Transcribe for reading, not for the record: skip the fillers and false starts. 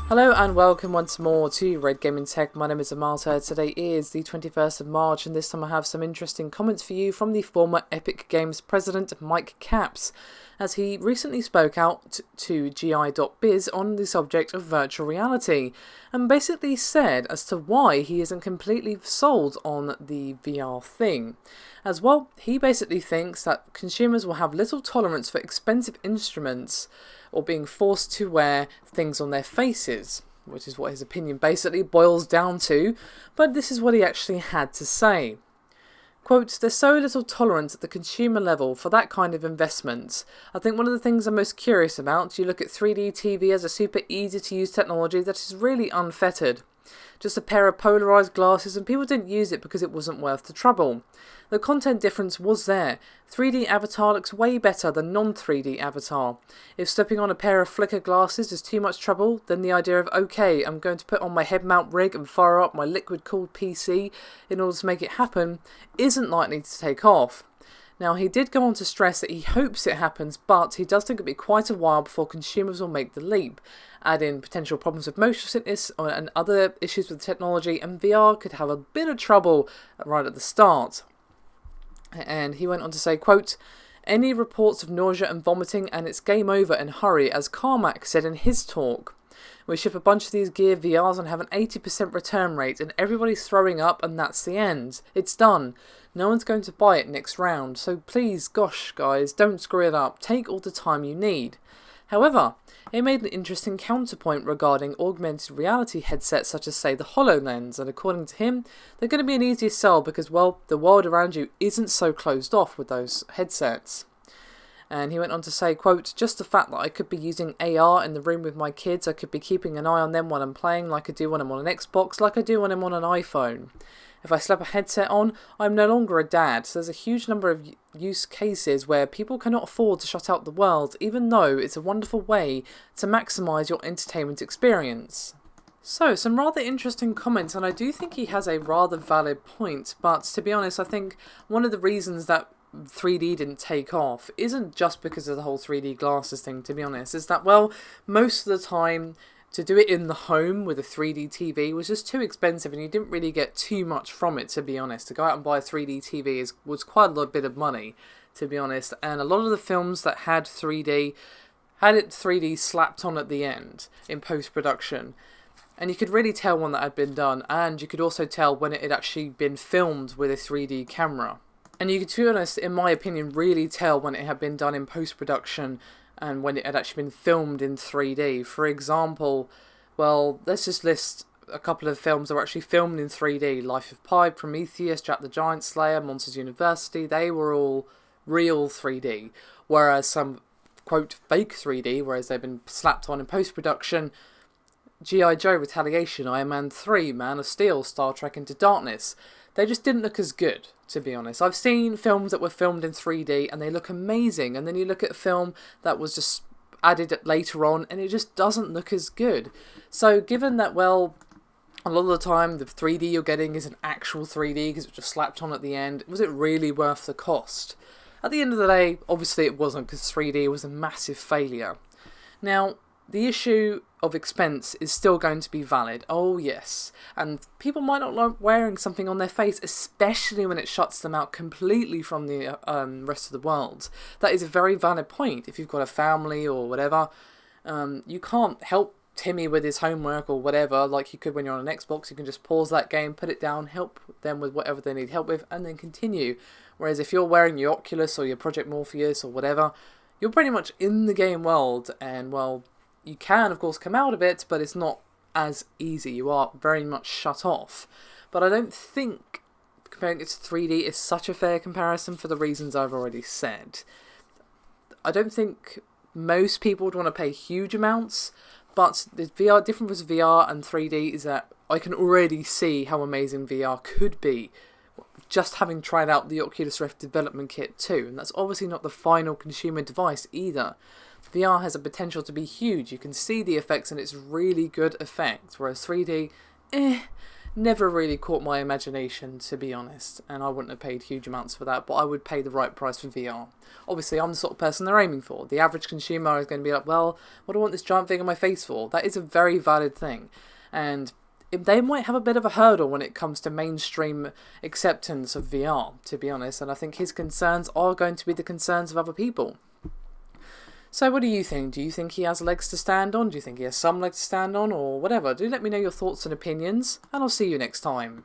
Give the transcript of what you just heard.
Hello and welcome once more to Red Gaming Tech. My name is Amata. Today is the 21st of March and this time I have some interesting comments for you from the former Epic Games president Mike Capps, as he recently spoke out to gi.biz on the subject of virtual reality and basically said as to why he isn't completely sold on the VR thing. As well, he basically thinks that consumers will have little tolerance for expensive instruments or being forced to wear things on their faces, which is what his opinion basically boils down to, but this is what he actually had to say. Quote, "There's so little tolerance at the consumer level for that kind of investment. I think one of the things I'm most curious about, you look at 3D TV as a super easy to use technology that is really unfettered. Just a pair of polarized glasses and people didn't use it because it wasn't worth the trouble. The content difference was there. 3D avatar looks way better than non-3D avatar. If stepping on a pair of flicker glasses is too much trouble, then the idea of, okay, I'm going to put on my head mount rig and fire up my liquid-cooled PC in order to make it happen, isn't likely to take off." Now, he did go on to stress that he hopes it happens, but he does think it'll be quite a while before consumers will make the leap, add in potential problems with motion sickness and other issues with technology, and VR could have a bit of trouble right at the start. And he went on to say, quote, "Any reports of nausea and vomiting and it's game over and hurry, as Carmack said in his talk. We ship a bunch of these Gear VRs and have an 80% return rate and everybody's throwing up and that's the end. It's done. No one's going to buy it next round, so please, gosh guys, don't screw it up. Take all the time you need." However, he made an interesting counterpoint regarding augmented reality headsets such as, say, the HoloLens, and according to him, they're going to be an easier sell because, well, the world around you isn't so closed off with those headsets. And he went on to say, quote, "Just the fact that I could be using AR in the room with my kids, I could be keeping an eye on them while I'm playing like I do when I'm on an Xbox, like I do when I'm on an iPhone. If I slap a headset on, I'm no longer a dad, so there's a huge number of use cases where people cannot afford to shut out the world, even though it's a wonderful way to maximise your entertainment experience." So, some rather interesting comments, and I do think he has a rather valid point, but to be honest, I think one of the reasons that 3D didn't take off isn't just because of the whole 3D glasses thing, to be honest, is that, well, most of the time to do it in the home with a 3D TV was just too expensive and you didn't really get too much from it, to be honest. To go out and buy a 3D TV was quite a little bit of money, to be honest, and a lot of the films that had 3D had it 3D slapped on at the end in post-production. And you could really tell when that had been done, and you could also tell when it had actually been filmed with a 3D camera. And you could, to be honest, in my opinion, really tell when it had been done in post-production and when it had actually been filmed in 3D. For example, well, let's just list a couple of films that were actually filmed in 3D. Life of Pi, Prometheus, Jack the Giant Slayer, Monsters University, they were all real 3D. Whereas some, quote, fake 3D, whereas they've been slapped on in post-production, G.I. Joe, Retaliation, Iron Man 3, Man of Steel, Star Trek Into Darkness, they just didn't look as good, to be honest. I've seen films that were filmed in 3D and they look amazing, and then you look at a film that was just added later on and it just doesn't look as good. So given that, well, a lot of the time the 3D you're getting is an actual 3D because it was just slapped on at the end, was it really worth the cost? At the end of the day, obviously it wasn't, because 3D was a massive failure. Now, the issue of expense is still going to be valid, oh yes, and people might not like wearing something on their face, especially when it shuts them out completely from the rest of the world. That is a very valid point. If you've got a family or whatever, you can't help Timmy with his homework or whatever like you could when you're on an Xbox. You can just pause that game, put it down, help them with whatever they need help with, and then continue. Whereas if you're wearing your Oculus or your Project Morpheus or whatever, you're pretty much in the game world, and, well, you can, of course, come out of it, but it's not as easy. You are very much shut off. But I don't think comparing it to 3D is such a fair comparison for the reasons I've already said. I don't think most people would want to pay huge amounts, but the VR difference with VR and 3D is that I can already see how amazing VR could be, just having tried out the Oculus Rift development kit too, and that's obviously not the final consumer device either. VR has a potential to be huge. You can see the effects and it's really good effects, whereas 3D, never really caught my imagination, to be honest, and I wouldn't have paid huge amounts for that, but I would pay the right price for VR. Obviously, I'm the sort of person they're aiming for. The average consumer is going to be like, well, what do I want this giant thing on my face for? That is a very valid thing, and they might have a bit of a hurdle when it comes to mainstream acceptance of VR, to be honest, and I think his concerns are going to be the concerns of other people. So what do you think? Do you think he has legs to stand on? Do you think he has some legs to stand on, or whatever? Do let me know your thoughts and opinions, and I'll see you next time.